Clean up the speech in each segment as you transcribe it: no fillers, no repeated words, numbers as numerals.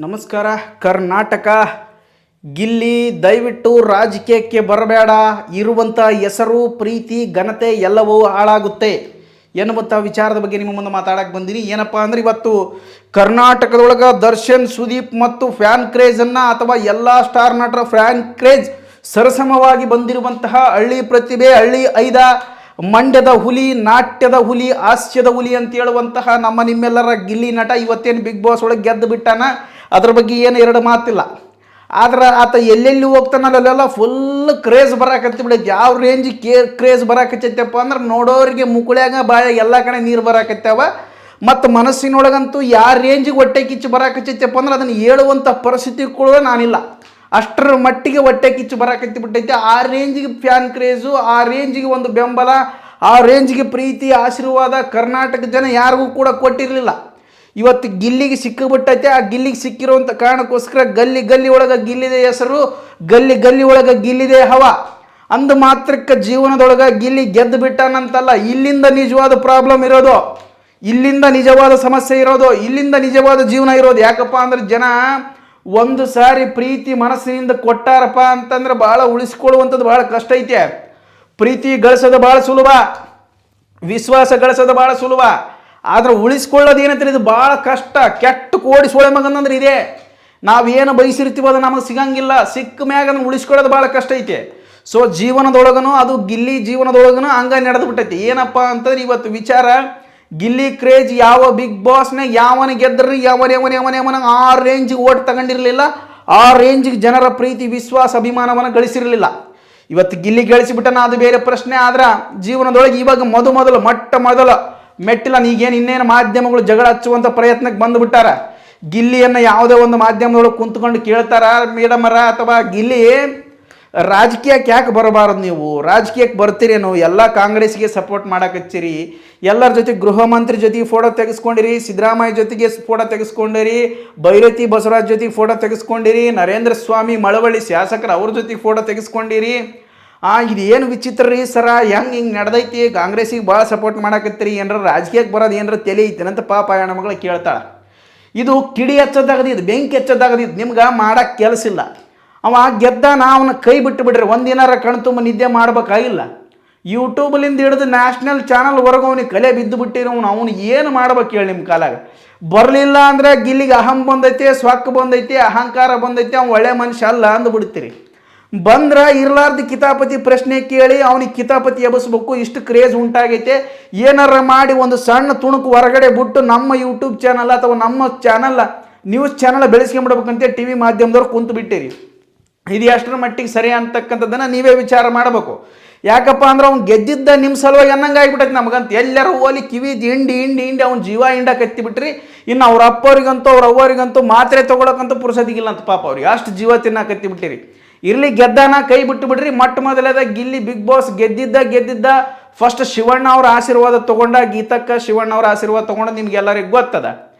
ನಮಸ್ಕಾರ. ಕರ್ನಾಟಕ ಗಿಲ್ಲಿ ದಯವಿಟ್ಟು ರಾಜಕೀಯಕ್ಕೆ ಬರಬೇಡ, ಇರುವಂಥ ಹೆಸರು ಪ್ರೀತಿ ಘನತೆ ಎಲ್ಲವೂ ಹಾಳಾಗುತ್ತೆ ಎನ್ನುವಂಥ ವಿಚಾರದ ಬಗ್ಗೆ ನಿಮ್ಮ ಮುಂದೆ ಮಾತಾಡಕ್ಕೆ ಬಂದೀನಿ. ಏನಪ್ಪ ಅಂದರೆ ಇವತ್ತು ಕರ್ನಾಟಕದೊಳಗೆ ದರ್ಶನ್, ಸುದೀಪ್ ಮತ್ತು ಫ್ಯಾನ್ ಕ್ರೇಜನ್ನು ಅಥವಾ ಎಲ್ಲ ಸ್ಟಾರ್ ನಟರ ಫ್ಯಾನ್ ಕ್ರೇಜ್ ಸರಸಮವಾಗಿ ಬಂದಿರುವಂತಹ ಹಳ್ಳಿ ಪ್ರತಿಭೆ, ಹಳ್ಳಿ ಐದ, ಮಂಡ್ಯದ ಹುಲಿ, ನಾಟ್ಯದ ಹುಲಿ, ಹಾಸ್ಯದ ಹುಲಿ ಅಂತ ಹೇಳುವಂತಹ ನಮ್ಮ ನಿಮ್ಮೆಲ್ಲರ ಗಿಲ್ಲಿ ನಟ ಇವತ್ತೇನು ಬಿಗ್ ಬಾಸ್ ಒಳಗೆ ಗೆದ್ದು ಬಿಟ್ಟಾನ, ಅದ್ರ ಬಗ್ಗೆ ಏನು ಎರಡು ಮಾತಿಲ್ಲ. ಆದ್ರೆ ಆತ ಎಲ್ಲೆಲ್ಲಿ ಹೋಗ್ತಾನಲ್ಲ ಅಲ್ಲೆಲ್ಲ ಫುಲ್ ಕ್ರೇಜ್ ಬರಾಕತ್ತಿ ಬಿಡೈತಿ. ಯಾವ ರೇಂಜಿಗೆ ಕ್ರೇಜ್ ಬರಾಕತ್ತೈತಪ್ಪ ಅಂದ್ರೆ ನೋಡೋರಿಗೆ ಮುಕುಳ್ಯಾಗ ಬಾಯ ಎಲ್ಲ ಕಡೆ ನೀರು ಬರಾಕತ್ತಾವ. ಮತ್ತು ಮನಸ್ಸಿನೊಳಗಂತೂ ಯಾವ ರೇಂಜಿಗೆ ಹೊಟ್ಟೆ ಕಿಚ್ಚು ಬರಾಕತ್ತೈತಪ್ಪ ಅಂದ್ರೆ ಅದನ್ನು ಹೇಳುವಂಥ ಪರಿಸ್ಥಿತಿ ಕೂಡ ನಾನಿಲ್ಲ. ಅಷ್ಟರ ಮಟ್ಟಿಗೆ ಹೊಟ್ಟೆ ಕಿಚ್ಚು ಬರಾಕತ್ತಿ ಬಿಟ್ಟೈತೆ. ಆ ರೇಂಜಿಗೆ ಫ್ಯಾನ್ ಕ್ರೇಜು, ಆ ರೇಂಜಿಗೆ ಒಂದು ಬೆಂಬಲ, ಆ ರೇಂಜಿಗೆ ಪ್ರೀತಿ, ಆಶೀರ್ವಾದ ಕರ್ನಾಟಕ ಜನ ಯಾರಿಗೂ ಕೂಡ ಕೊಟ್ಟಿರಲಿಲ್ಲ. ಇವತ್ತು ಗಿಲ್ಲಿಗೆ ಸಿಕ್ಕಿಬಿಟ್ಟೈತೆ. ಆ ಗಿಲ್ಲಿಗೆ ಸಿಕ್ಕಿರುವಂಥ ಕಾರಣಕ್ಕೋಸ್ಕರ ಗಲ್ಲಿ ಗಲ್ಲಿ ಒಳಗೆ ಗಿಲ್ಲಿದೆ ಹೆಸರು, ಗಲ್ಲಿ ಗಲ್ಲಿ ಒಳಗೆ ಗಿಲ್ಲಿದೆ ಹವ. ಅಂದ ಮಾತ್ರಕ್ಕೆ ಜೀವನದೊಳಗೆ ಗಿಲ್ಲಿ ಗೆದ್ದು ಬಿಟ್ಟಾನಂತಲ್ಲ, ಇಲ್ಲಿಂದ ನಿಜವಾದ ಪ್ರಾಬ್ಲಮ್ ಇರೋದು, ಇಲ್ಲಿಂದ ನಿಜವಾದ ಸಮಸ್ಯೆ ಇರೋದು, ಇಲ್ಲಿಂದ ನಿಜವಾದ ಜೀವನ ಇರೋದು. ಯಾಕಪ್ಪ ಅಂದ್ರೆ ಜನ ಒಂದು ಸಾರಿ ಪ್ರೀತಿ ಮನಸ್ಸಿನಿಂದ ಕೊಟ್ಟಾರಪ್ಪ ಅಂತಂದ್ರೆ ಭಾಳ ಉಳಿಸ್ಕೊಳ್ಳುವಂಥದ್ದು ಭಾಳ ಕಷ್ಟ ಐತೆ. ಪ್ರೀತಿ ಗಳಿಸೋದು ಭಾಳ ಸುಲಭ, ವಿಶ್ವಾಸ ಗಳಿಸೋದು ಭಾಳ ಸುಲಭ, ಆದ್ರೆ ಉಳಿಸ್ಕೊಳ್ಳೋದು ಏನಂತಾರೆ ಇದು ಭಾಳ ಕಷ್ಟ. ಕೆಟ್ಟ ಕೋಡಿ ಸೋಳೆ ಮಗನಂದ್ರೆ ಇದೆ. ನಾವೇನು ಬಯಸಿರ್ತೀವೋ ಅದು ನಮಗೆ ಸಿಗಂಗಿಲ್ಲ. ಸಿಕ್ಕ ಮ್ಯಾಗ ಅದನ್ನು ಉಳಿಸ್ಕೊಳ್ಳೋದು ಭಾಳ ಕಷ್ಟ ಐತೆ. ಸೊ ಜೀವನದೊಳಗನು ಅದು ಗಿಲ್ಲಿ ಜೀವನದೊಳಗನು ಹಂಗ ನಡೆದು ಬಿಟ್ಟೈತಿ. ಏನಪ್ಪ ಅಂತಂದ್ರೆ ಇವತ್ತು ವಿಚಾರ ಗಿಲ್ಲಿ ಕ್ರೇಜ್ ಯಾವ ಬಿಗ್ ಬಾಸ್ನಾಗ ಯಾವನ ಗೆದ್ರಿ ಯಾವನ ಆ ರೇಂಜಿಗೆ ಓಟ್ ತಗೊಂಡಿರಲಿಲ್ಲ, ಆ ರೇಂಜಿಗೆ ಜನರ ಪ್ರೀತಿ, ವಿಶ್ವಾಸ, ಅಭಿಮಾನವನ್ನು ಗಳಿಸಿರಲಿಲ್ಲ. ಇವತ್ತು ಗಿಲ್ಲಿ ಗಳಿಸಿಬಿಟ್ಟನ ಅದು ಬೇರೆ ಪ್ರಶ್ನೆ. ಆದ್ರೆ ಜೀವನದೊಳಗೆ ಇವಾಗ ಮೊದಲ ಮೆಟ್ಟಿಲ ಈಗೇನು ಇನ್ನೇನು ಮಾಧ್ಯಮಗಳು ಜಗಳ ಹಚ್ಚುವಂಥ ಪ್ರಯತ್ನಕ್ಕೆ ಬಂದುಬಿಟ್ಟಾರ. ಗಿಲ್ಲಿಯನ್ನು ಯಾವುದೇ ಒಂದು ಮಾಧ್ಯಮದೊಳಗೆ ಕುಂತ್ಕೊಂಡು ಕೇಳ್ತಾರ, ಮೇಡಮರ ಅಥವಾ ಗಿಲ್ಲಿ ರಾಜಕೀಯಕ್ಕೆ ಯಾಕೆ ಬರಬಾರದು, ನೀವು ರಾಜಕೀಯಕ್ಕೆ ಬರ್ತೀರೇನು, ಎಲ್ಲ ಕಾಂಗ್ರೆಸ್ಗೆ ಸಪೋರ್ಟ್ ಮಾಡಕತ್ತೀರಿ, ಎಲ್ಲರ ಜೊತೆ ಗೃಹ ಮಂತ್ರಿ ಜೊತೆಗೆ ಫೋಟೋ ತೆಗೆಸ್ಕೊಂಡಿರಿ, ಸಿದ್ದರಾಮಯ್ಯ ಜೊತೆಗೆ ಫೋಟೋ ತೆಗೆಸ್ಕೊಂಡಿರಿ, ಭೈರತಿ ಬಸವರಾಜ್ ಜೊತೆಗೆ ಫೋಟೋ ತೆಗೆಸ್ಕೊಂಡಿರಿ, ನರೇಂದ್ರ ಸ್ವಾಮಿ ಮಳವಳ್ಳಿ ಶಾಸಕರು ಅವ್ರ ಜೊತೆಗೆ ಫೋಟೋ ತೆಗೆಸ್ಕೊಂಡಿರಿ. ಇದು ಏನು ವಿಚಿತ್ರ ರೀ ಸರ, ಹಿಂಗೆ ನಡೆದೈತಿ, ಕಾಂಗ್ರೆಸ್ಸಿಗೆ ಭಾಳ ಸಪೋರ್ಟ್ ಮಾಡಕತ್ತೀರಿ, ಏನಾರ ರಾಜಕೀಯಕ್ಕೆ ಬರೋದು ಏನಾರ ತಲೆ ಐತೇನಂತ ಪಾಪ ಹೆಣ್ಮಗಳು ಕೇಳ್ತಾಳೆ. ಇದು ಕಿಡಿ ಹಚ್ಚೋದಾಗದಿದ್ದು, ಬೆಂಕಿ ಹಚ್ಚೋದಾಗದಿದ್ದು, ನಿಮ್ಗೆ ಮಾಡೋಕ್ಕೆ ಕೆಲಸ ಇಲ್ಲ. ಅವ ಗೆದ್ದಾನ, ಅವನ ಕೈ ಬಿಟ್ಟು ಬಿಡ್ರಿ, ಒಂದಿನಾರ ಕಣ್ತುಂಬ ನಿದ್ದೆ ಮಾಡ್ಬೇಕಾಗಿಲ್ಲ. ಯೂಟ್ಯೂಬ್ಲಿಂದ ಹಿಡಿದು ನ್ಯಾಷನಲ್ ಚಾನಲ್ವರೆಗೂ ಅವನಿಗೆ ಕಲೆ ಬಿದ್ದು ಬಿಟ್ಟಿರೋನು, ಅವನು ಏನು ಮಾಡ್ಬೇಕು ಹೇಳಿ ನಿಮ್ಮ ಕಾಲಾಗ. ಬರಲಿಲ್ಲ ಅಂದರೆ ಗಿಲ್ಲಿಗೆ ಅಹಂ ಬಂದೈತೆ, ಸ್ವಕ್ ಬಂದೈತೆ, ಅಹಂಕಾರ ಬಂದೈತೆ, ಅವ್ನು ಒಳ್ಳೆ ಮನುಷ್ಯ ಅಲ್ಲ ಅಂದ್ಬಿಡ್ತೀರಿ. ಬಂದ್ರೆ ಇರ್ಲಾರ್ದು ಕಿತಾಪತಿ ಪ್ರಶ್ನೆ ಕೇಳಿ ಅವನಿಗೆ ಕಿತಾಪತಿ ಎಬ್ಬಿಸ್ಬೇಕು. ಇಷ್ಟು ಕ್ರೇಜ್ ಉಂಟಾಗೈತೆ. ಏನಾರ ಮಾಡಿ ಒಂದು ಸಣ್ಣ ತುಣುಕು ಹೊರಗಡೆ ಬಿಟ್ಟು ನಮ್ಮ ಯೂಟ್ಯೂಬ್ ಚಾನಲ್ ಅಥವಾ ನಮ್ಮ ಚಾನಲ್ ನ್ಯೂಸ್ ಚಾನಲ್ ಬೆಳೆಸ್ಕೊಂಬಿಡ್ಬೇಕಂತ ಟಿ ವಿ ಮಾಧ್ಯಮದವ್ರು ಕುಂತು ಬಿಟ್ಟಿರಿ. ಇದು ಎಷ್ಟರ ಮಟ್ಟಿಗೆ ಸರಿ ಅಂತಕ್ಕಂಥದ್ದನ್ನು ನೀವೇ ವಿಚಾರ ಮಾಡಬೇಕು. ಯಾಕಪ್ಪ ಅಂದ್ರೆ ಅವ್ನು ಗೆದ್ದಿದ್ದ ನಿಮ್ಮ ಸಲುವಾಗಿ ಅನ್ನಂಗೆ ಆಗಿಬಿಟ್ಟೈತೆ ನಮಗಂತ. ಎಲ್ಲರೂ ಓಲಿ ಕಿವಿ ಹಿಂಡಿ ಅವ್ನು ಜೀವ ಹಿಂಡ ಕತ್ತಿಬಿಟ್ರಿ. ಇನ್ನು ಅವ್ರ ಅಪ್ಪವ್ರಿಗಂತೂ ಅವ್ರ ಅವ್ವರಿಗಂತೂ ಮಾತ್ರೆ ತೊಗೊಳಕ್ಕಂತೂ ಪುರುಸದಿಗಿಲ್ಲ ಅಂತ ಪಾಪ ಅವ್ರಿಗೆ ಅಷ್ಟು ಜೀವ ತಿನ್ನಕತ್ತಿಬಿಟ್ಟಿರಿ. ಇರಲಿ ಗೆದ್ದಾನ ಕೈ ಬಿಟ್ಟು ಬಿಡ್ರಿ. ಮೊದಲೇದ ಗಿಲ್ಲಿ ಬಿಗ್ ಬಾಸ್ ಗೆದ್ದಿದ್ದ ಫಸ್ಟ್ ಶಿವಣ್ಣ ಅವ್ರ ಆಶೀರ್ವಾದ ತೊಗೊಂಡ, ಗೀತಕ್ಕ ಶಿವಣ್ಣ ಅವ್ರ ಆಶೀರ್ವಾದ ತೊಗೊಂಡು ನಿಮ್ಗೆಲ್ಲರಿಗೂ ಗೊತ್ತದ.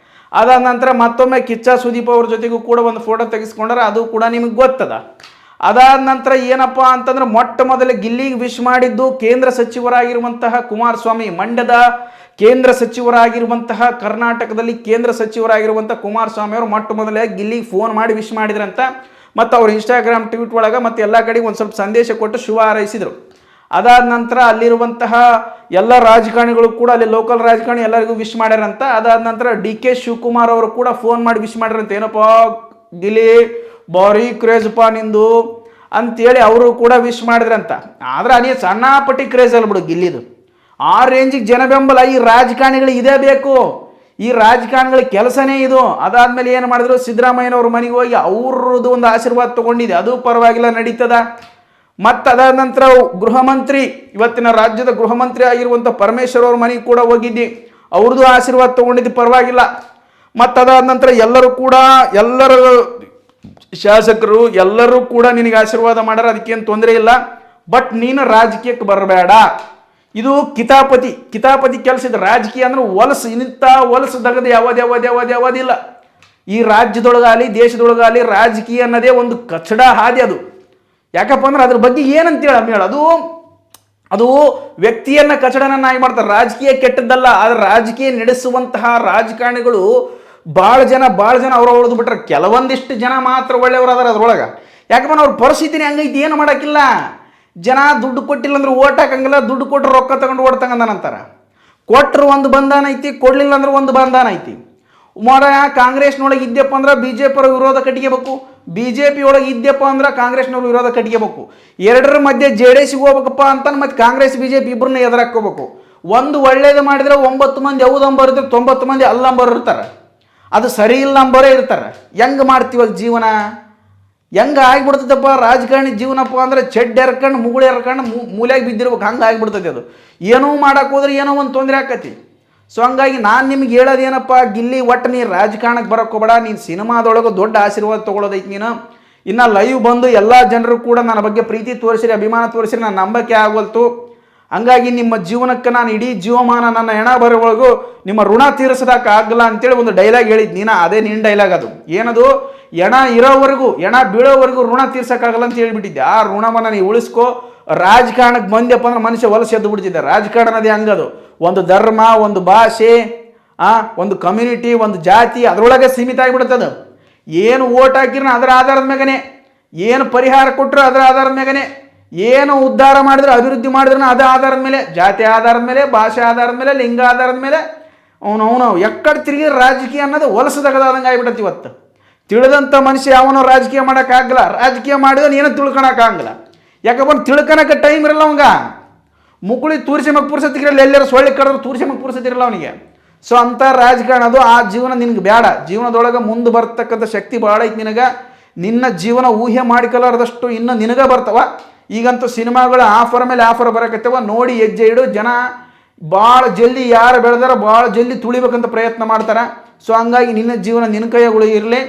ಅದಾದ ನಂತರ ಮತ್ತೊಮ್ಮೆ ಕಿಚ್ಚ ಸುದೀಪ್ ಅವ್ರ ಜೊತೆಗೂ ಕೂಡ ಒಂದು ಫೋಟೋ ತೆಗೆಸ್ಕೊಂಡ್ರೆ ಅದು ಕೂಡ ನಿಮಗೆ ಗೊತ್ತದ. ಅದಾದ ನಂತರ ಏನಪ್ಪ ಅಂತಂದ್ರೆ ಮೊದಲು ಗಿಲ್ಲಿಗೆ ವಿಶ್ ಮಾಡಿದ್ದು ಕೇಂದ್ರ ಸಚಿವರಾಗಿರುವಂತಹ ಕುಮಾರಸ್ವಾಮಿ, ಮಂಡ್ಯದ ಕೇಂದ್ರ ಸಚಿವರಾಗಿರುವಂತಹ, ಕರ್ನಾಟಕದಲ್ಲಿ ಕೇಂದ್ರ ಸಚಿವರಾಗಿರುವಂಥ ಕುಮಾರಸ್ವಾಮಿ ಅವರು ಮೊದಲೇ ಗಿಲ್ಲಿಗೆ ಫೋನ್ ಮಾಡಿ ವಿಶ್ ಮಾಡಿದ್ರಂತ. ಮತ್ತು ಅವ್ರು ಇನ್ಸ್ಟಾಗ್ರಾಮ್ ಟ್ವೀಟ್ ಒಳಗೆ ಮತ್ತು ಎಲ್ಲ ಕಡೆಗೆ ಒಂದು ಸ್ವಲ್ಪ ಸಂದೇಶ ಕೊಟ್ಟು ಶುಭ ಹಾರೈಸಿದರು. ಅದಾದ ನಂತರ ಅಲ್ಲಿರುವಂತಹ ಎಲ್ಲ ರಾಜಕಾರಣಿಗಳು ಕೂಡ, ಅಲ್ಲಿ ಲೋಕಲ್ ರಾಜಕಾರಣಿ ಎಲ್ಲರಿಗೂ ವಿಶ್ ಮಾಡ್ಯಾರಂತ. ಅದಾದ ನಂತರ DK ಶಿವಕುಮಾರ್ ಅವರು ಕೂಡ ಫೋನ್ ಮಾಡಿ ವಿಶ್ ಮಾಡ್ಯಾರಂತ. ಏನಪ್ಪ ಗಿಲ್ಲಿ ಭಾರಿ ಕ್ರೇಜಪ್ಪ ನಿಂದು ಅಂತೇಳಿ ಅವರು ಕೂಡ ವಿಶ್ ಮಾಡಿದ್ರಂತ. ಆದರೆ ಅದೇ ಸಣ್ಣಪಟ್ಟಿ ಕ್ರೇಜ್ ಅಲ್ಲ ಬಿಡು ಗಿಲ್ಲಿದು. ಆ ರೇಂಜಿಗೆ ಜನ ಬೆಂಬಲ ಈ ರಾಜಕಾರಣಿಗಳು ಇದೇ ಬೇಕು, ಈ ರಾಜಕಾರಣಿಗಳ ಕೆಲಸನೇ ಇದು. ಅದಾದಮೇಲೆ ಏನು ಮಾಡಿದ್ರು, ಸಿದ್ದರಾಮಯ್ಯನವ್ರ ಮನೆಗೆ ಹೋಗಿ ಅವ್ರದ್ದು ಒಂದು ಆಶೀರ್ವಾದ ತೊಗೊಂಡಿದೆ, ಅದು ಪರವಾಗಿಲ್ಲ ನಡೀತದ. ಮತ್ತು ಅದಾದ ನಂತರ ಗೃಹ ಮಂತ್ರಿ, ಇವತ್ತಿನ ರಾಜ್ಯದ ಗೃಹ ಮಂತ್ರಿ ಆಗಿರುವಂಥ ಪರಮೇಶ್ವರ್ ಅವ್ರ ಮನೆಗೆ ಕೂಡ ಹೋಗಿದ್ದಿ, ಅವ್ರದ್ದು ಆಶೀರ್ವಾದ ತೊಗೊಂಡಿದ್ದು ಪರವಾಗಿಲ್ಲ. ಮತ್ತು ಅದಾದ ನಂತರ ಎಲ್ಲರೂ ಶಾಸಕರು ಎಲ್ಲರೂ ಕೂಡ ನಿನಗೆ ಆಶೀರ್ವಾದ ಮಾಡ್ಯಾರ, ಅದಕ್ಕೇನು ತೊಂದರೆ ಇಲ್ಲ. ಬಟ್ ನೀನು ರಾಜಕೀಯಕ್ಕೆ ಬರಬೇಡ. ಇದು ಕಿತಾಪತಿ ಕೆಲಸ. ಇದು ರಾಜಕೀಯ ಅಂದ್ರೆ ಹೊಲಸು ದಗದು ಯಾವುದಿಲ್ಲ. ಈ ರಾಜ್ಯದೊಳಗಾಗಲಿ ದೇಶದೊಳಗಾಗಲಿ ರಾಜಕೀಯ ಅನ್ನೋದೇ ಒಂದು ಕಚಡ ಹಾದಿ ಅದು. ಯಾಕಪ್ಪ ಅಂದ್ರೆ ಅದ್ರ ಬಗ್ಗೆ ಏನಂತೇಳಿ ಹೇಳ, ಅದು ವ್ಯಕ್ತಿಯನ್ನು ಕಚಡನನ್ನಾಗಿ ಮಾಡ್ತಾರೆ. ರಾಜಕೀಯ ಕೆಟ್ಟದ್ದಲ್ಲ, ಆದರೆ ರಾಜಕೀಯ ನಡೆಸುವಂತಹ ರಾಜಕಾರಣಿಗಳು ಭಾಳ ಜನ ಅವ್ರು ಉಳಿದು ಬಿಟ್ರೆ ಕೆಲವೊಂದಿಷ್ಟು ಜನ ಮಾತ್ರ ಒಳ್ಳೆಯವರು ಅದಾರ ಅದ್ರೊಳಗೆ. ಯಾಕಂದ್ರೆ ಅವ್ರ ಪರಿಸ್ಥಿತಿನೇ ಹಂಗೈತಿ, ಏನು ಮಾಡೋಕ್ಕಿಲ್ಲ. ಜನ ದುಡ್ಡು ಕೊಟ್ಟಿಲ್ಲ ಅಂದ್ರೆ ಓಟ್ ಹಾಕಂಗಿಲ್ಲ, ದುಡ್ಡು ಕೊಟ್ಟರು ರೊಕ್ಕ ತಗೊಂಡು ಓಟ್ ತಗೊಂಡಂತಾರೆ. ಕೊಟ್ಟರು ಒಂದು ಬಂಧನ ಐತಿ, ಕೊಡಲಿಲ್ಲ ಅಂದ್ರೆ ಒಂದು ಬಂಧನ ಐತಿ. ಕಾಂಗ್ರೆಸ್ನೊಳಗೆ ಇದ್ದಪ್ಪ ಅಂದ್ರೆ BJP ಅವ್ರ ವಿರೋಧ ಕಟ್ಟಿಗೆಬೇಕು, BJP ಒಳಗೆ ಇದ್ದಪ್ಪ ಅಂದ್ರೆ ಕಾಂಗ್ರೆಸ್ನವ್ರ ವಿರೋಧ ಕಟ್ಟಿಗೆಬೇಕು. ಎರಡರ ಮಧ್ಯೆ JDS ಹೋಗ್ಬೇಕಪ್ಪ ಅಂತ ಮತ್ತೆ ಕಾಂಗ್ರೆಸ್ BJP ಇಬ್ಬರನ್ನ ಎದುರಾಕೋಬೇಕು. ಒಂದು ಒಳ್ಳೇದು ಮಾಡಿದ್ರೆ 9 ಮಂದಿ ಹೌದಂಬರ್ ಇರ್ತಾರೆ, 90 ಮಂದಿ ಅಲ್ಲಂಬರ್ ಇರ್ತಾರೆ. ಅದು ಸರಿ ಇಲ್ಲ ಅಂಬರೇ ಇರ್ತಾರೆ. ಹೆಂಗೆ ಮಾಡ್ತೀವ ಜೀವನ? ಹೆಂಗೆ ಆಗಿಬಿಡ್ತದಪ್ಪ ರಾಜಕಾರಣಿ ಜೀವನಪ್ಪ ಅಂದ್ರೆ ಚೆಡ್ ಎರ್ಕೊಂಡು ಮುಗುಳು ಎರ್ಕೊಂಡು ಮೂಲೆಯಾಗಿ ಬಿದ್ದಿರ್ಬೇಕು, ಹಂಗೆ ಆಗಿಬಿಡ್ತದೆ. ಅದು ಏನೂ ಮಾಡೋಕೆ ಹೋದ್ರೆ ಏನೋ ಒಂದು ತೊಂದರೆ ಆಕತಿ. ಸೊ ಹಂಗಾಗಿ ನಾನು ನಿಮ್ಗೆ ಹೇಳೋದೇನಪ್ಪ, ಗಿಲ್ಲಿ ಒಟ್ಟು ನೀನು ರಾಜಕಾರಣಕ್ಕೆ ಬರೋಕ್ಕೆ ಹೋಗಬೇಡ. ನೀನು ಸಿನಿಮಾದೊಳಗೆ ದೊಡ್ಡ ಆಶೀರ್ವಾದ ತೊಗೊಳೋದೈತಿ. ನೀನು ಇನ್ನು ಲೈವ್ ಬಂದು ಎಲ್ಲ ಜನರು ಕೂಡ ನನ್ನ ಬಗ್ಗೆ ಪ್ರೀತಿ ತೋರಿಸಿರಿ, ಅಭಿಮಾನ ತೋರಿಸಿರಿ, ನಾನು ನಂಬಕ್ಕೆ ಆಗವಲ್ತು. ಹಂಗಾಗಿ ನಿಮ್ಮ ಜೀವನಕ್ಕೆ ನಾನು ಇಡೀ ಜೀವಮಾನ ನನ್ನ ಹೆಣ ಬರೋವರೆಗೂ ನಿಮ್ಮ ಋಣ ತೀರಿಸೋದಕ್ಕಾಗಲ್ಲ ಅಂತೇಳಿ ಒಂದು ಡೈಲಾಗ್ ಹೇಳಿದ್ದು ನೀನು. ಅದೇ ನಿನ್ನ ಡೈಲಾಗ್ ಅದು. ಏನದು? ಹೆಣ ಇರೋವರೆಗೂ, ಹೆಣ ಬೀಳೋವರೆಗೂ ಋಣ ತೀರ್ಸೋಕ್ಕಾಗಲ್ಲ ಅಂತ ಹೇಳ್ಬಿಟ್ಟಿದ್ದೆ. ಆ ಋಣವನ್ನು ನೀವು ಉಳಿಸ್ಕೋ. ರಾಜಕಾರಣಕ್ಕೆ ಬಂದಪ್ಪ ಅಂದ್ರೆ ಮನುಷ್ಯ ಹೊಲಸು ಎದ್ದು ಬಿಡ್ತಿದ್ದೆ. ರಾಜಕಾರಣ ಅನ್ನೋದೇ ಹಂಗದು. ಒಂದು ಧರ್ಮ, ಒಂದು ಭಾಷೆ, ಒಂದು ಕಮ್ಯುನಿಟಿ, ಒಂದು ಜಾತಿ, ಅದರೊಳಗೆ ಸೀಮಿತ ಆಗಿಬಿಡುತ್ತದು. ಏನು ಓಟ್ ಹಾಕಿರೋ ಅದರ ಆಧಾರದ ಮೇಗನೆ, ಏನು ಪರಿಹಾರ ಕೊಟ್ಟರು ಅದರ ಆಧಾರದ ಮೇಗನೆ, ಏನು ಉದ್ಧಾರ ಮಾಡಿದ್ರೆ ಅಭಿವೃದ್ಧಿ ಮಾಡಿದ್ರೆ ಅದರ ಆಧಾರದ ಮೇಲೆ, ಜಾತಿ ಆಧಾರದ ಮೇಲೆ, ಭಾಷೆ ಆಧಾರದ ಮೇಲೆ, ಲಿಂಗ ಆಧಾರದ ಮೇಲೆ ಅವನು ಎಕ್ಕಡೆ ತಿರುಗಿ ರಾಜಕೀಯ ಅನ್ನೋದು ಹೊಲಸದಾಗದಂಗೆ ಆಗಿಬಿಡತ್ತೆ. ಇವತ್ತು ತಿಳಿದಂಥ ಮನುಷ್ಯ ಯಾವನೋ ರಾಜಕೀಯ ಮಾಡೋಕ್ಕಾಗಲ್ಲ. ರಾಜಕೀಯ ಮಾಡಿದ್ರೆ ಏನೋ ತಿಳ್ಕೊಳಕ್ಕಾಗಲ್ಲ. ಯಾಕಪ್ಪ ತಿಳ್ಕೊಳಕ್ಕೆ ಟೈಮ್ ಇರಲ್ಲ ಅವಂಗ. ಮುಕುಳಿ ತೂರಿಸಿ ಮಗ ಪುರ್ಸತ್ತಿರಲ್ಲ, ಎಲ್ಲರೂ ಸೊಳ್ಳೆ ಕಡಿದ್ರೆ ತೂರಿಸಿ ಮಗ ಪುರ್ಸತ್ತಿರಲ್ಲ ಅವನಿಗೆ. ಸೊ ಅಂಥ ರಾಜಕಾರಣ ಅದು. ಆ ಜೀವನ ನಿನಗೆ ಬೇಡ. ಜೀವನದೊಳಗೆ ಮುಂದೆ ಬರ್ತಕ್ಕಂಥ ಶಕ್ತಿ ಭಾಳ ಐತಿ ನಿನಗೆ. ನಿನ್ನ ಜೀವನ ಊಹೆ ಮಾಡಿಕೊಳ್ಳಾರ್ದಷ್ಟು ಇನ್ನು ನಿನಗೆ ಬರ್ತಾವ. ಈಗಂತೂ ಸಿನಿಮಾಗಳು ಆಫರ್ ಮೇಲೆ ಆಫರ್ ಬರಕತ್ತವ. ನೋಡಿ ಹೆಜ್ಜೆ ಇಡು. ಜನ ಭಾಳ ಜಲ್ದಿ ಯಾರು ಬೆಳೆದಾರ ಭಾಳ ಜಲ್ದಿ ತುಳಿಬೇಕಂತ ಪ್ರಯತ್ನ ಮಾಡ್ತಾರೆ. ಸೊ ಹಂಗಾಗಿ ನಿನ್ನ ಜೀವನ ನಿನ್ನ ಕೈಯಾಗಳು ಇರಲಿ.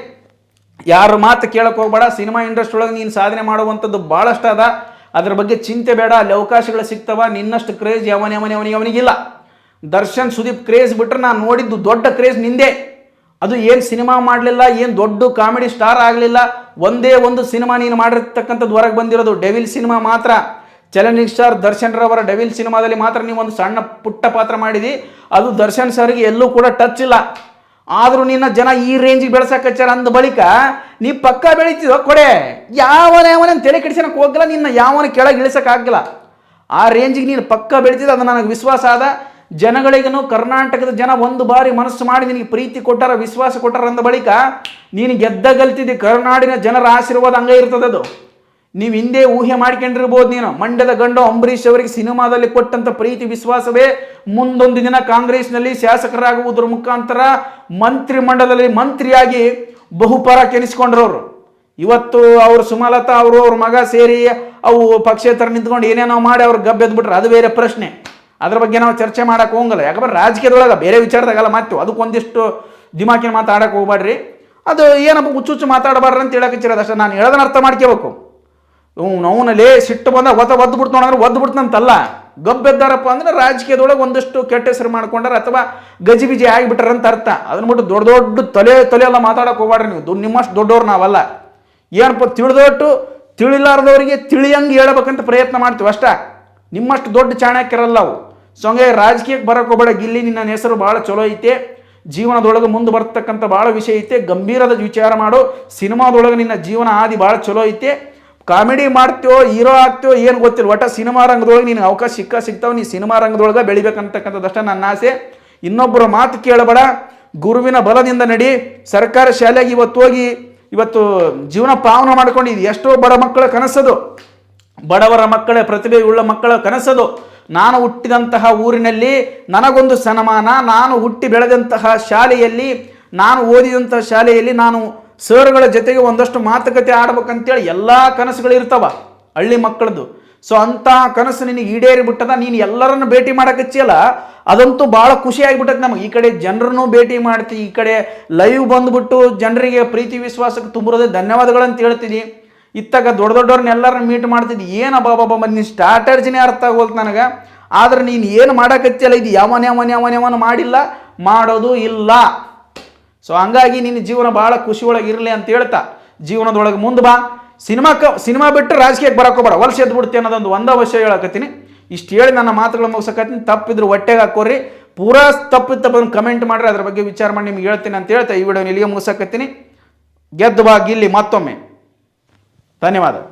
ಯಾರ ಮಾತು ಕೇಳಕ್ಕೆ ಹೋಗ್ಬೇಡ. ಸಿನಿಮಾ ಇಂಡಸ್ಟ್ರಿ ಒಳಗೆ ನೀನು ಸಾಧನೆ ಮಾಡುವಂಥದ್ದು ಭಾಳಷ್ಟು ಅದ. ಅದ್ರ ಬಗ್ಗೆ ಚಿಂತೆ ಬೇಡ. ಅಲ್ಲಿ ಅವಕಾಶಗಳು ಸಿಗ್ತವ. ನಿನ್ನಷ್ಟು ಕ್ರೇಜ್ ಅವನಿಗಿಲ್ಲ. ದರ್ಶನ್ ಸುದೀಪ್ ಕ್ರೇಜ್ ಬಿಟ್ರೆ ನಾನು ನೋಡಿದ್ದು ದೊಡ್ಡ ಕ್ರೇಜ್ ನಿಂದೆ. ಅದು ಏನು ಸಿನಿಮಾ ಮಾಡಲಿಲ್ಲ, ಏನು ದೊಡ್ಡ ಕಾಮಿಡಿ ಸ್ಟಾರ್ ಆಗಲಿಲ್ಲ. ಒಂದೇ ಒಂದು ಸಿನಿಮಾ ನೀನು ಮಾಡಿರ್ತಕ್ಕಂಥದ್ದು ಹೊರಗೆ ಬಂದಿರೋದು ಡೆವಿಲ್ ಸಿನಿಮಾ ಮಾತ್ರ. ಚಾಲೆಂಜಿಂಗ್ ಸ್ಟಾರ್ ದರ್ಶನ್ ರವರ ಡೆವಿಲ್ ಸಿನಿಮಾದಲ್ಲಿ ಮಾತ್ರ ನೀವು ಒಂದು ಸಣ್ಣ ಪುಟ್ಟ ಪಾತ್ರ ಮಾಡಿದಿ. ಅದು ದರ್ಶನ್ ಸರ್ಗೆ ಎಲ್ಲೂ ಕೂಡ ಟಚ್ ಇಲ್ಲ. ಆದರೂ ನಿನ್ನ ಜನ ಈ ರೇಂಜಿಗೆ ಬೆಳೆಸಕಚ್ಚಾರ ಅಂದ ಬಳಿಕ ನೀ ಪಕ್ಕ ಬೆಳೀತಿದ್ದೋ ಕೊಡೆ. ಯಾವನ ತಲೆ ಕೆಡಿಸೋಕೆ ಹೋಗಲ್ಲ. ನಿನ್ನ ಯಾವನ ಕೆಳಗೆ ಇಳಿಸೋಕ್ಕಾಗಲ್ಲ. ಆ ರೇಂಜಿಗೆ ನೀನು ಪಕ್ಕ ಬೆಳೀತಿದ್ದ. ಅದು ನನಗೆ ವಿಶ್ವಾಸ ಆದ. ಜನಗಳಿಗೂ ಕರ್ನಾಟಕದ ಜನ ಒಂದು ಬಾರಿ ಮನಸ್ಸು ಮಾಡಿ ನಿನಗೆ ಪ್ರೀತಿ ಕೊಟ್ಟಾರ, ವಿಶ್ವಾಸ ಕೊಟ್ಟಾರ ಅಂದ ಬಳಿಕ ನೀನು ಗೆದ್ದಗಲ್ತಿದ್ದಿ. ಕರ್ನಾಡಿನ ಜನರ ಆಶೀರ್ವಾದ ಹಂಗೆ ಇರ್ತದದು. ನೀವು ಹಿಂದೆ ಊಹೆ ಮಾಡ್ಕೊಂಡಿರ್ಬೋದು. ನೀನು ಮಂಡ್ಯದ ಗಂಡು ಅಂಬರೀಷ್ ಅವರಿಗೆ ಸಿನಿಮಾದಲ್ಲಿ ಕೊಟ್ಟಂಥ ಪ್ರೀತಿ ವಿಶ್ವಾಸವೇ ಮುಂದೊಂದು ದಿನ ಕಾಂಗ್ರೆಸ್ನಲ್ಲಿ ಶಾಸಕರಾಗುವುದರ ಮುಖಾಂತರ ಮಂತ್ರಿಮಂಡಲದಲ್ಲಿ ಮಂತ್ರಿಯಾಗಿ ಬಹುಪರ ಕೆನಿಸ್ಕೊಂಡ್ರವರು. ಇವತ್ತು ಅವರು ಸುಮಲತಾ ಅವರು ಅವ್ರ ಮಗ ಸೇರಿ ಅವು ಪಕ್ಷೇತರ ನಿಂತ್ಕೊಂಡು ಏನೇನೋ ಮಾಡಿ ಅವ್ರು ಗಬ್ಬೆದ್ಬಿಟ್ರೆ ಅದು ಬೇರೆ ಪ್ರಶ್ನೆ. ಅದ್ರ ಬಗ್ಗೆ ನಾವು ಚರ್ಚೆ ಮಾಡೋಕೆ ಹೋಗಲ್ಲ. ಯಾಕಂದ್ರೆ ರಾಜಕೀಯದೊಳಗೆ ಬೇರೆ ವಿಚಾರದಾಗಲ್ಲ ಮಾತು. ಅದಕ್ಕೊಂದಿಷ್ಟು ದಿಮಾಕಿನ ಮಾತಾಡೋಕೆ ಹೋಗ್ಬೇಡ್ರಿ. ಅದು ಏನಪ್ಪ ಹುಚ್ಚು ಮಾತಾಡಬಾರ್ದು ಅಂತ ಹೇಳಕ್ಕೆ ಅಷ್ಟೇ. ನಾನು ಹೇಳೋದನ್ನ ಅರ್ಥ ಮಾಡ್ಕೋಬೇಕು. ಅವನಲ್ಲಿ ಸಿಟ್ಟು ಬಂದಾಗ ಒದ್ದು ಬಿಡ್ತು ನೋಡಿದ್ರೆ ಒದ್ದು ಬಿಡ್ತಂತಲ್ಲ. ಗಬ್ಬೆದ್ದಾರಪ್ಪ ಅಂದ್ರೆ ರಾಜಕೀಯದೊಳಗೆ ಒಂದಷ್ಟು ಕೆಟ್ಟ ಹೆಸರು ಮಾಡ್ಕೊಂಡಾರ ಅಥವಾ ಗಜಿಬಿಜಿ ಆಗಿಬಿಟ್ಟಾರಂತ ಅರ್ಥ. ಅದನ್ನ ಬಿಟ್ಟು ದೊಡ್ಡ ದೊಡ್ಡ ತಲೆ ಎಲ್ಲ ಮಾತಾಡೋಕೆ ಹೋಗ್ಬೇಡ್ರಿ ನೀವು. ನಿಮ್ಮಷ್ಟು ದೊಡ್ಡವ್ರು ನಾವಲ್ಲ. ಏನಪ್ಪ ತಿಳಿದೊಟ್ಟು ತಿಳಿಲಾರ್ದವರಿಗೆ ತಿಳಿಯಂಗೆ ಹೇಳ್ಬೇಕಂತ ಪ್ರಯತ್ನ ಮಾಡ್ತೀವಿ ಅಷ್ಟೇ. ನಿಮ್ಮಷ್ಟು ದೊಡ್ಡ ಚಾಣಕ್ಯರಲ್ಲ ಅವು. ಸೊ ಹಂಗೆ ರಾಜಕೀಯಕ್ಕೆ ಬರೋಕೆ ಹೋಗ್ಬೇಡ. ಗಿಲ್ಲಿ ನಿನ್ನ ಹೆಸರು ಭಾಳ ಚಲೋ ಐತೆ. ಜೀವನದೊಳಗೆ ಮುಂದೆ ಬರ್ತಕ್ಕಂಥ ಭಾಳ ವಿಷಯ ಐತೆ. ಗಂಭೀರದ ವಿಚಾರ ಮಾಡು. ಸಿನಿಮಾದೊಳಗೆ ನಿನ್ನ ಜೀವನ ಆದಿ ಭಾಳ ಚಲೋ ಐತೆ. ಕಾಮಿಡಿ ಮಾಡ್ತೀವೋ ಹೀರೋ ಆಗ್ತೀವೋ ಏನು ಗೊತ್ತಿಲ್ಲ. ಒಟ್ಟು ಸಿನಿಮಾ ರಂಗದೊಳಗೆ ನೀನು ಅವಕಾಶ ಸಿಗ್ತಾವೆ. ನೀನು ಸಿನಿಮಾ ರಂಗದೊಳಗೆ ಬೆಳಿಬೇಕಂತಕ್ಕಂಥದ್ದಷ್ಟೇ ನನ್ನ ಆಸೆ. ಇನ್ನೊಬ್ಬರ ಮಾತು ಕೇಳಬೇಡ. ಗುರುವಿನ ಬಲದಿಂದ ನಡಿ. ಸರ್ಕಾರಿ ಶಾಲೆಗೆ ಇವತ್ತು ಜೀವನ ಪಾವನ ಮಾಡ್ಕೊಂಡಿದ್ದು ಎಷ್ಟೋ ಬಡ ಮಕ್ಕಳ ಕನಸದು. ಬಡವರ ಮಕ್ಕಳ ಪ್ರತಿಭೆಯುಳ್ಳ ಮಕ್ಕಳ ಕನಸದು. ನಾನು ಹುಟ್ಟಿದಂತಹ ಊರಿನಲ್ಲಿ ನನಗೊಂದು ಸನ್ಮಾನ, ನಾನು ಹುಟ್ಟಿ ಬೆಳೆದಂತಹ ಶಾಲೆಯಲ್ಲಿ, ನಾನು ಓದಿದಂತಹ ಶಾಲೆಯಲ್ಲಿ ನಾನು ಸರ್ಗಳ ಜೊತೆಗೆ ಒಂದಷ್ಟು ಮಾತುಕತೆ ಆಡ್ಬೇಕಂತೇಳಿ ಎಲ್ಲ ಕನಸುಗಳು ಇರ್ತಾವ ಹಳ್ಳಿ ಮಕ್ಕಳದು. ಸೊ ಅಂತಹ ಕನಸು ನಿನಗೆ ಈಡೇರಿ ಬಿಟ್ಟದ. ನೀನು ಎಲ್ಲರನ್ನು ಭೇಟಿ ಮಾಡೋಕಚ್ಚಿಯಲ್ಲ, ಅದಂತೂ ಭಾಳ ಖುಷಿ ಆಗಿಬಿಟ್ಟದೆ ನಮಗೆ. ಈ ಕಡೆ ಜನರನ್ನು ಭೇಟಿ ಮಾಡ್ತೀವಿ, ಈ ಕಡೆ ಲೈವ್ ಬಂದುಬಿಟ್ಟು ಜನರಿಗೆ ಪ್ರೀತಿ ವಿಶ್ವಾಸಕ್ಕೆ ತುಂಬಿರೋದೇ ಧನ್ಯವಾದಗಳಂತ ಹೇಳ್ತೀನಿ. ಇತ್ತಾಗ ದೊಡ್ಡವ್ರನ್ನೆಲ್ಲರನ್ನ ಮೀಟ್ ಮಾಡ್ತಿದ್ದಿ. ಏನು ಬಾಬಾ ನೀನು ಸ್ಟ್ರಾಟರ್ಜಿನೇ ಅರ್ಥ ಆಗೋಲ್ತು ನನಗೆ. ಆದ್ರೆ ನೀನು ಏನು ಮಾಡೋಕತ್ತಿಯಲ್ಲ ಇದು ಯಾವನ ಮಾಡಿಲ್ಲ, ಮಾಡೋದು ಇಲ್ಲ. ಸೊ ಹಂಗಾಗಿ ನಿನ್ನ ಜೀವನ ಭಾಳ ಖುಷಿ ಒಳಗೆ ಇರಲಿ ಅಂತ ಹೇಳ್ತಾ ಜೀವನದೊಳಗೆ ಮುಂದೆ ಬಾ. ಸಿನಿಮಾ ಬಿಟ್ಟು ರಾಜಕೀಯಕ್ಕೆ ಬರೋಕೋಬಾರ, ವಲಸೆ ಎದ್ದು ಬಿಡ್ತಿ ಅನ್ನೋದೊಂದು ಒಂದೇ ವಿಷಯ ಹೇಳಕತ್ತೀನಿ. ಇಷ್ಟು ಹೇಳಿ ನನ್ನ ಮಾತುಗಳು ಮುಗಿಸಕತ್ತೀನಿ. ತಪ್ಪಿದ್ರು ಹೊಟ್ಟೆಗೆ ಹಾಕೋರಿ. ಪೂರಾ ತಪ್ಪು ಕಮೆಂಟ್ ಮಾಡ್ರೆ ಅದ್ರ ಬಗ್ಗೆ ವಿಚಾರ ಮಾಡಿ ನಿಮ್ಗೆ ಹೇಳ್ತೀನಿ ಅಂತ ಹೇಳ್ತಾ ಈ ವಿಡಿಯೋನ ಇಲ್ಲಿಗೆ ಮುಗಿಸಕತ್ತೀನಿ. ಗೆದ್ದು ಬಾ ಗಿಲ್ಲಿ ಮತ್ತೊಮ್ಮೆ. ಧನ್ಯವಾದ.